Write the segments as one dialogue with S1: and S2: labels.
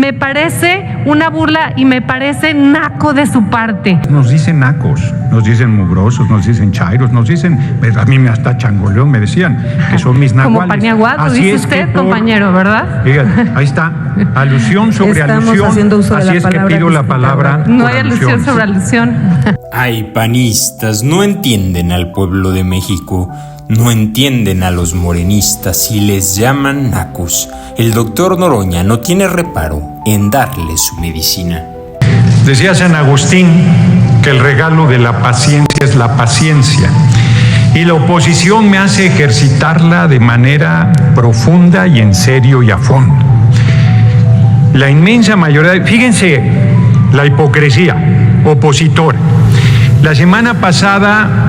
S1: Me parece una burla y me parece naco de su parte.
S2: Nos dicen nacos, nos dicen mugrosos, nos dicen chairos, nos dicen, a mí hasta changoleón me decían que son mis nahuales.
S1: Como Paniaguado, dice usted, compañero, ¿verdad?
S2: Fíjate, ahí está, alusión sobre alusión, así es que pido la palabra.
S1: No hay alusión sobre alusión.
S3: Ay, panistas, no entienden al pueblo de México. No entienden a los morenistas y les llaman nacos. El doctor Noroña no tiene reparo en darle su medicina.
S2: Decía San Agustín que el regalo de la paciencia es la paciencia. Y la oposición me hace ejercitarla de manera profunda y en serio y a fondo. La inmensa mayoría, fíjense la hipocresía opositora. La semana pasada,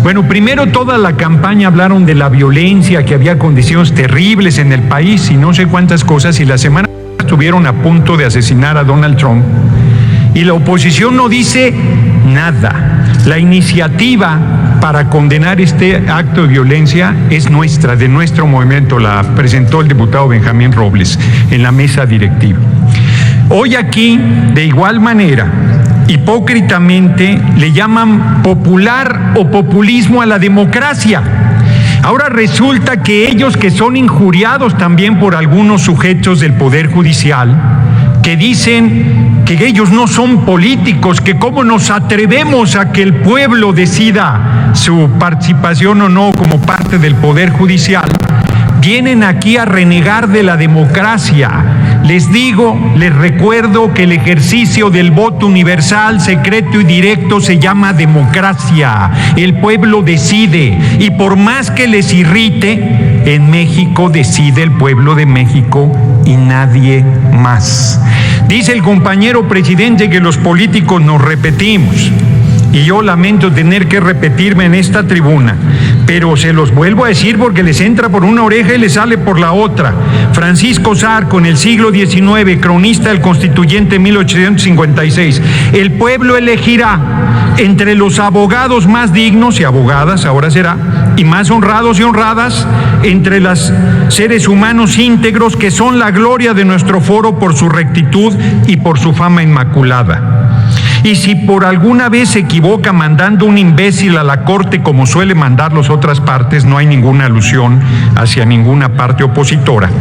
S2: bueno, primero toda la campaña hablaron de la violencia, que había condiciones terribles en el país y no sé cuántas cosas, y la semana estuvieron a punto de asesinar a Donald Trump. Y la oposición no dice nada. La iniciativa para condenar este acto de violencia es nuestra, de nuestro movimiento, la presentó el diputado Benjamín Robles en la mesa directiva. Hoy aquí, de igual manera, hipócritamente le llaman popular o populismo a la democracia. Ahora resulta que ellos, que son injuriados también por algunos sujetos del Poder Judicial, que dicen que ellos no son políticos, que cómo nos atrevemos a que el pueblo decida su participación o no como parte del Poder Judicial, vienen aquí a renegar de la democracia. Les digo, les recuerdo que el ejercicio del voto universal, secreto y directo se llama democracia. El pueblo decide, y por más que les irrite, en México decide el pueblo de México y nadie más. Dice el compañero presidente que los políticos nos repetimos, y yo lamento tener que repetirme en esta tribuna, pero se los vuelvo a decir porque les entra por una oreja y les sale por la otra. Francisco Zarco, en el siglo XIX, cronista del Constituyente 1856, el pueblo elegirá entre los abogados más dignos y abogadas, ahora será, y más honrados y honradas, entre los seres humanos íntegros que son la gloria de nuestro foro por su rectitud y por su fama inmaculada. Y si por alguna vez se equivoca mandando un imbécil a la corte como suele mandar las otras partes, no hay ninguna alusión hacia ninguna parte opositora.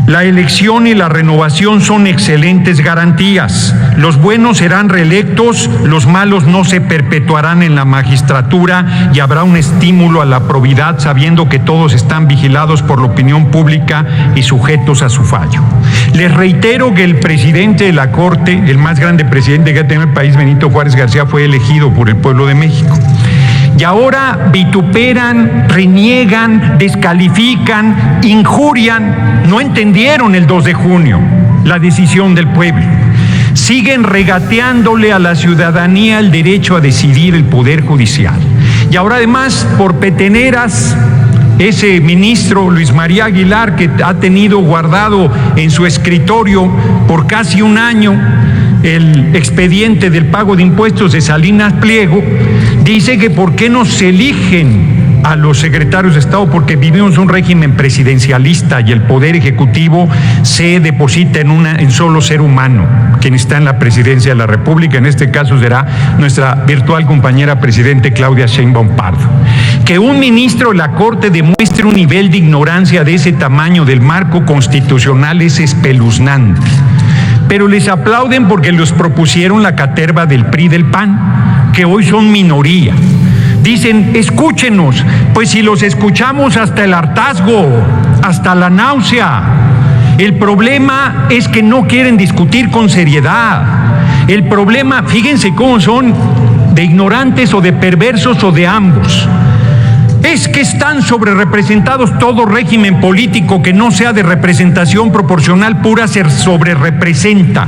S2: La elección y la renovación son excelentes garantías. Los buenos serán reelectos, los malos no se perpetuarán en la magistratura y habrá un estímulo a la probidad sabiendo que todos están vigilados por la opinión pública y sujetos a su fallo. Les reitero que el presidente de la Corte, el más grande presidente que ha tenido el país, Benito Juárez García, fue elegido por el pueblo de México. Y ahora vituperan, reniegan, descalifican, injurian. No entendieron el 2 de junio la decisión del pueblo. Siguen regateándole a la ciudadanía el derecho a decidir el Poder Judicial. Y ahora además, por peteneras, ese ministro Luis María Aguilar, que ha tenido guardado en su escritorio por casi un año el expediente del pago de impuestos de Salinas Pliego, dice que por qué no se eligen a los secretarios de Estado, porque vivimos un régimen presidencialista y el poder ejecutivo se deposita en solo ser humano, quien está en la presidencia de la República. En este caso será nuestra virtual compañera presidente Claudia Sheinbaum Pardo. Que un ministro de la Corte demuestre un nivel de ignorancia de ese tamaño del marco constitucional es espeluznante. Pero les aplauden porque los propusieron la caterva del PRI y del PAN, que hoy son minoría. Dicen, escúchenos, pues si los escuchamos hasta el hartazgo, hasta la náusea. El problema es que no quieren discutir con seriedad. El problema, fíjense cómo son de ignorantes o de perversos o de ambos. Es que están sobrerepresentados. Todo régimen político que no sea de representación proporcional pura se sobrerepresenta.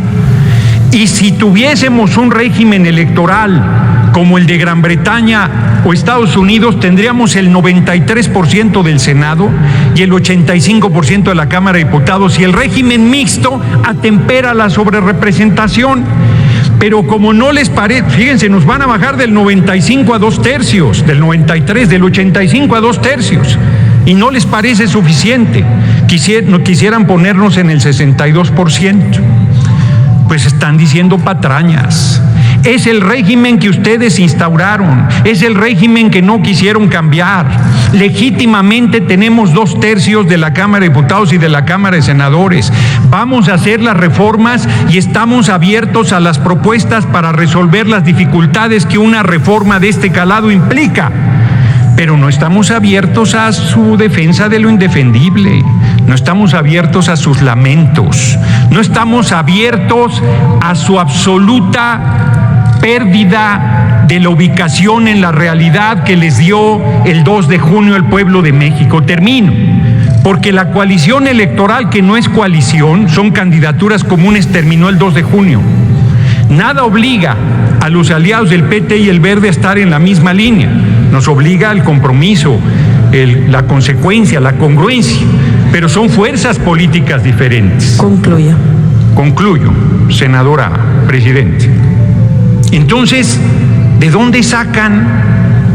S2: Y si tuviésemos un régimen electoral como el de Gran Bretaña o Estados Unidos, tendríamos el 93% del Senado y el 85% de la Cámara de Diputados, y el régimen mixto atempera la sobrerepresentación. Pero como no les parece, fíjense, nos van a bajar del 95 a 2/3, del 93, del 85 a 2/3. y no les parece suficiente. Quisieran ponernos en el 62%. Pues están diciendo patrañas. Es el régimen que ustedes instauraron, es el régimen que no quisieron cambiar. Legítimamente tenemos 2/3 de la Cámara de Diputados y de la Cámara de Senadores. Vamos a hacer las reformas y estamos abiertos a las propuestas para resolver las dificultades que una reforma de este calado implica. Pero no estamos abiertos a su defensa de lo indefendible, no estamos abiertos a sus lamentos, no estamos abiertos a su absoluta pérdida de la ubicación en la realidad que les dio el 2 de junio el pueblo de México. Termino, porque la coalición electoral, que no es coalición, son candidaturas comunes, terminó el 2 de junio. Nada obliga a los aliados del PT y el Verde a estar en la misma línea. Nos obliga al compromiso, la consecuencia, la congruencia, pero son fuerzas políticas diferentes.
S4: Concluya.
S2: Concluyo, senadora presidente. Entonces, ¿de dónde sacan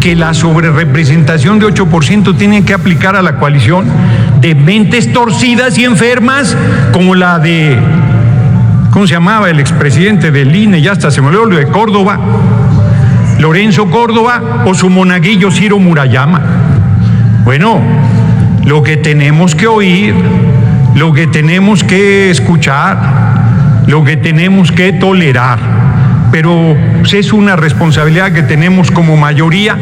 S2: que la sobrerepresentación de 8% tiene que aplicar a la coalición? De mentes torcidas y enfermas, como la de, ¿cómo se llamaba el expresidente del INE? Ya hasta se me olvidó, lo de Córdoba, Lorenzo Córdoba, o su monaguillo Ciro Murayama. Bueno, lo que tenemos que oír, lo que tenemos que escuchar, lo que tenemos que tolerar, pero es una responsabilidad que tenemos como mayoría,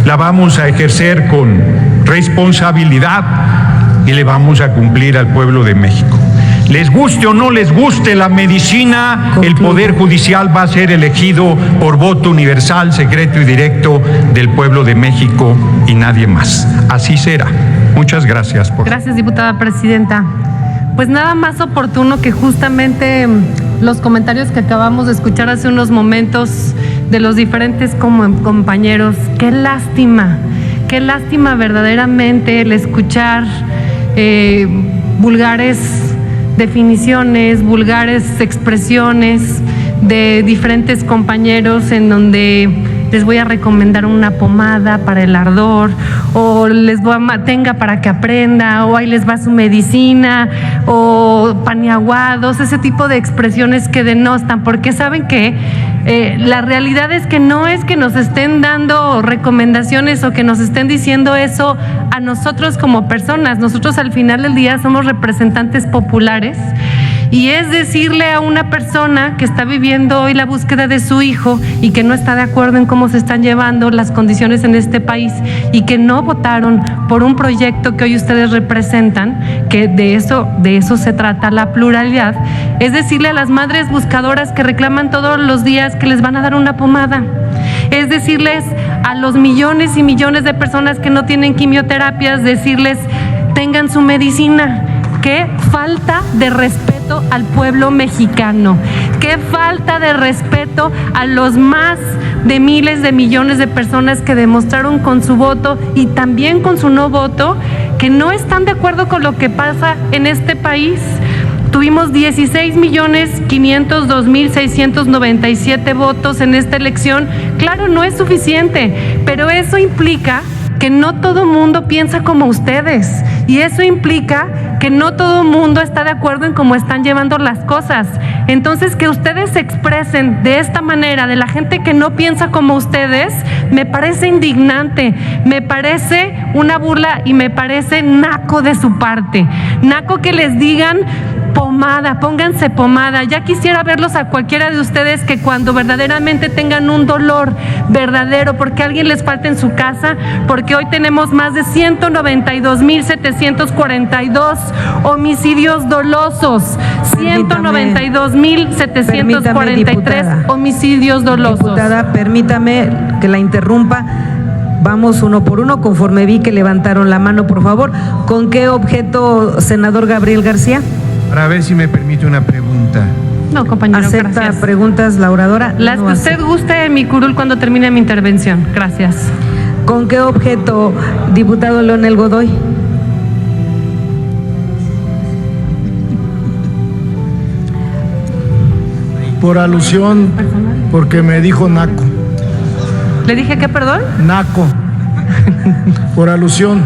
S2: la vamos a ejercer con responsabilidad y le vamos a cumplir al pueblo de México. Les guste o no les guste la medicina, el Poder Judicial va a ser elegido por voto universal, secreto y directo del pueblo de México y nadie más. Así será. Muchas gracias.
S1: Gracias, diputada presidenta. Pues nada más oportuno que justamente los comentarios que acabamos de escuchar hace unos momentos de los diferentes compañeros. Qué lástima verdaderamente el escuchar vulgares definiciones, vulgares expresiones de diferentes compañeros en donde les voy a recomendar una pomada para el ardor, o les voy a tenga para que aprenda, o ahí les va su medicina, o paniaguados, ese tipo de expresiones que denostan, porque saben que la realidad es que no es que nos estén dando recomendaciones o que nos estén diciendo eso a nosotros como personas. Nosotros al final del día somos representantes populares. Y es decirle a una persona que está viviendo hoy la búsqueda de su hijo y que no está de acuerdo en cómo se están llevando las condiciones en este país y que no votaron por un proyecto que hoy ustedes representan, que de eso se trata la pluralidad, es decirle a las madres buscadoras que reclaman todos los días que les van a dar una pomada, es decirles a los millones y millones de personas que no tienen quimioterapias, decirles tengan su medicina. Qué falta de respeto al pueblo mexicano, qué falta de respeto a los más de miles de millones de personas que demostraron con su voto y también con su no voto que no están de acuerdo con lo que pasa en este país. Tuvimos 16.502.697 votos en esta elección. Claro, no es suficiente, pero eso implica que no todo mundo piensa como ustedes y eso implica que no todo mundo está de acuerdo en cómo están llevando las cosas. Entonces, que ustedes se expresen de esta manera de la gente que no piensa como ustedes, me parece indignante, me parece una burla y me parece naco de su parte. Naco que les digan pomada, pónganse pomada. Ya quisiera verlos a cualquiera de ustedes que cuando verdaderamente tengan un dolor verdadero porque alguien les falta en su casa, porque hoy tenemos más de 192.742 homicidios dolosos, 192.743 homicidios dolosos.
S4: Diputada, permítame que la interrumpa. Vamos uno por uno, conforme vi que levantaron la mano, por favor. ¿Con qué objeto, senador Gabriel García?
S5: Para ver si me permite una pregunta.
S1: No, compañero,
S4: ¿Acepta
S1: gracias.
S4: preguntas, la oradora?
S1: Las
S4: No
S1: que usted
S4: acepta.
S1: guste en mi curul cuando termine mi intervención. Gracias.
S4: ¿Con qué objeto, diputado Leonel Godoy?
S5: Por alusión, porque me dijo naco.
S1: ¿Le dije qué, perdón?
S5: Naco. Por alusión.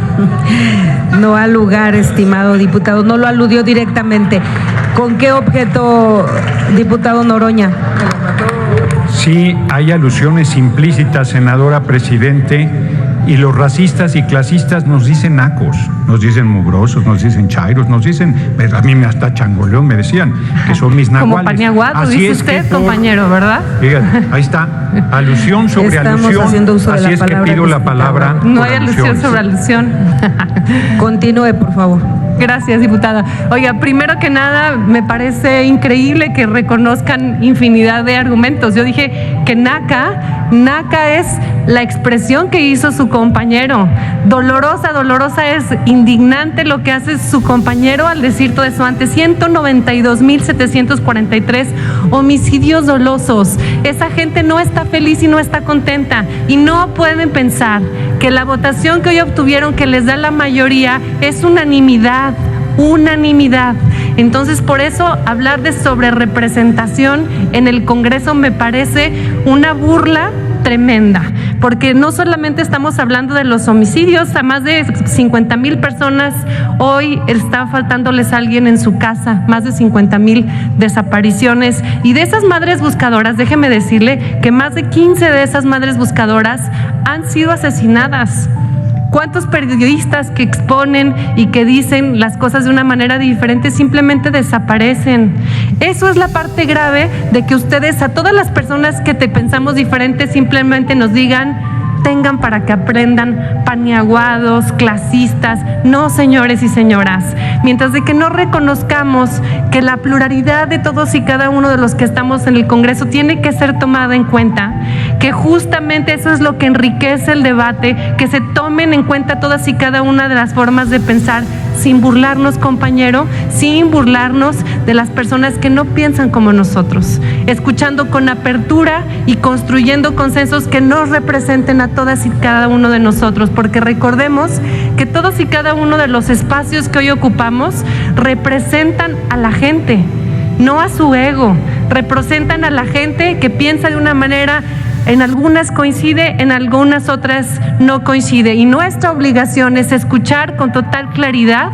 S4: No al lugar, estimado diputado, no lo aludió directamente. ¿Con qué objeto, diputado Noroña?
S2: Sí, hay alusiones implícitas, senadora presidente, y los racistas y clasistas nos dicen nacos, nos dicen mugrosos, nos dicen chairos, nos dicen, a mí hasta changoleón me decían, que son mis nahuales.
S1: Como paniaguados,
S2: Así
S1: dice
S2: es
S1: usted,
S2: que
S1: compañero, ¿verdad?
S2: Fíjate, ahí está, alusión sobre
S4: Estamos
S2: alusión,
S4: haciendo uso de
S2: así
S4: la
S2: es que
S4: palabra,
S2: pido la
S4: diputado.
S2: palabra.
S1: No
S2: por
S1: hay alusión
S2: alusión.
S1: sobre alusión.
S4: Continúe, por favor.
S1: Gracias, diputada. Oiga, primero que nada, me parece increíble que reconozcan infinidad de argumentos. Yo dije que naca es la expresión que hizo su compañero. Dolorosa es indignante lo que hace su compañero al decir todo eso. Ante 192,743 homicidios dolosos. Esa gente no está feliz y no está contenta. Y no pueden pensar que la votación que hoy obtuvieron, que les da la mayoría, es unanimidad. Entonces, por eso hablar de sobrerepresentación en el Congreso me parece una burla tremenda, porque no solamente estamos hablando de los homicidios, a más de 50,000 personas hoy está faltándoles alguien en su casa, más de 50,000 desapariciones, y de esas madres buscadoras, déjeme decirle que más de 15 de esas madres buscadoras han sido asesinadas. ¿Cuántos periodistas que exponen y que dicen las cosas de una manera diferente simplemente desaparecen? Eso es la parte grave de que ustedes, a todas las personas que te pensamos diferente, simplemente nos digan, tengan para que aprendan, paniaguados, clasistas. No, señores y señoras, mientras de que no reconozcamos que la pluralidad de todos y cada uno de los que estamos en el Congreso tiene que ser tomada en cuenta, que justamente eso es lo que enriquece el debate, que se tomen en cuenta todas y cada una de las formas de pensar, sin burlarnos, compañero, sin burlarnos de las personas que no piensan como nosotros, escuchando con apertura y construyendo consensos que nos representen a todas y cada uno de nosotros, porque recordemos que todos y cada uno de los espacios que hoy ocupamos representan a la gente, no a su ego, representan a la gente que piensa de una manera. En algunas coincide, en algunas otras no coincide. Y nuestra obligación es escuchar con total claridad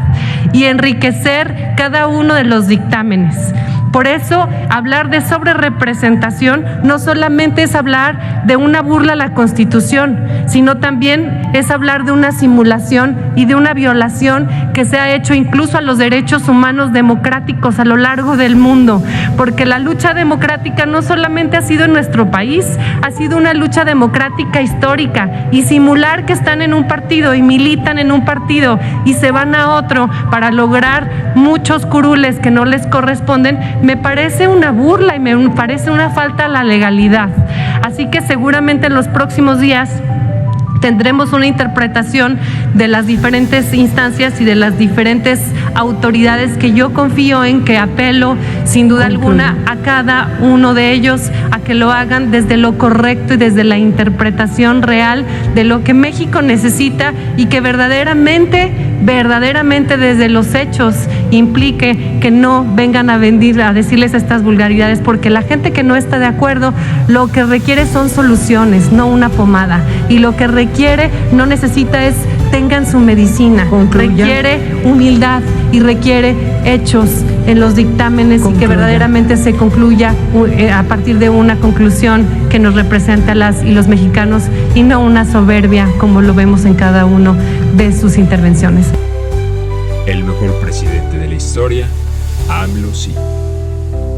S1: y enriquecer cada uno de los dictámenes. Por eso, hablar de sobrerepresentación no solamente es hablar de una burla a la Constitución, sino también es hablar de una simulación y de una violación que se ha hecho incluso a los derechos humanos democráticos a lo largo del mundo, porque la lucha democrática no solamente ha sido en nuestro país, ha sido una lucha democrática histórica, y simular que están en un partido y militan en un partido y se van a otro para lograr muchos curules que no les corresponden, me parece una burla y me parece una falta a la legalidad. Así que seguramente en los próximos días tendremos una interpretación de las diferentes instancias y de las diferentes autoridades que yo confío en que apelo sin duda alguna a cada uno de ellos a que lo hagan desde lo correcto y desde la interpretación real de lo que México necesita, y que verdaderamente desde los hechos implique que no vengan a decirles estas vulgaridades, porque la gente que no está de acuerdo lo que requiere son soluciones, no una pomada, y lo que requiere, no necesita es tengan su medicina.
S4: Concluya.
S1: Requiere humildad y requiere hechos en los dictámenes. Concluya. Y que verdaderamente se concluya a partir de una conclusión que nos represente a las y los mexicanos, y no una soberbia como lo vemos en cada uno de sus intervenciones.
S3: El mejor presidente de la historia, AMLO sí.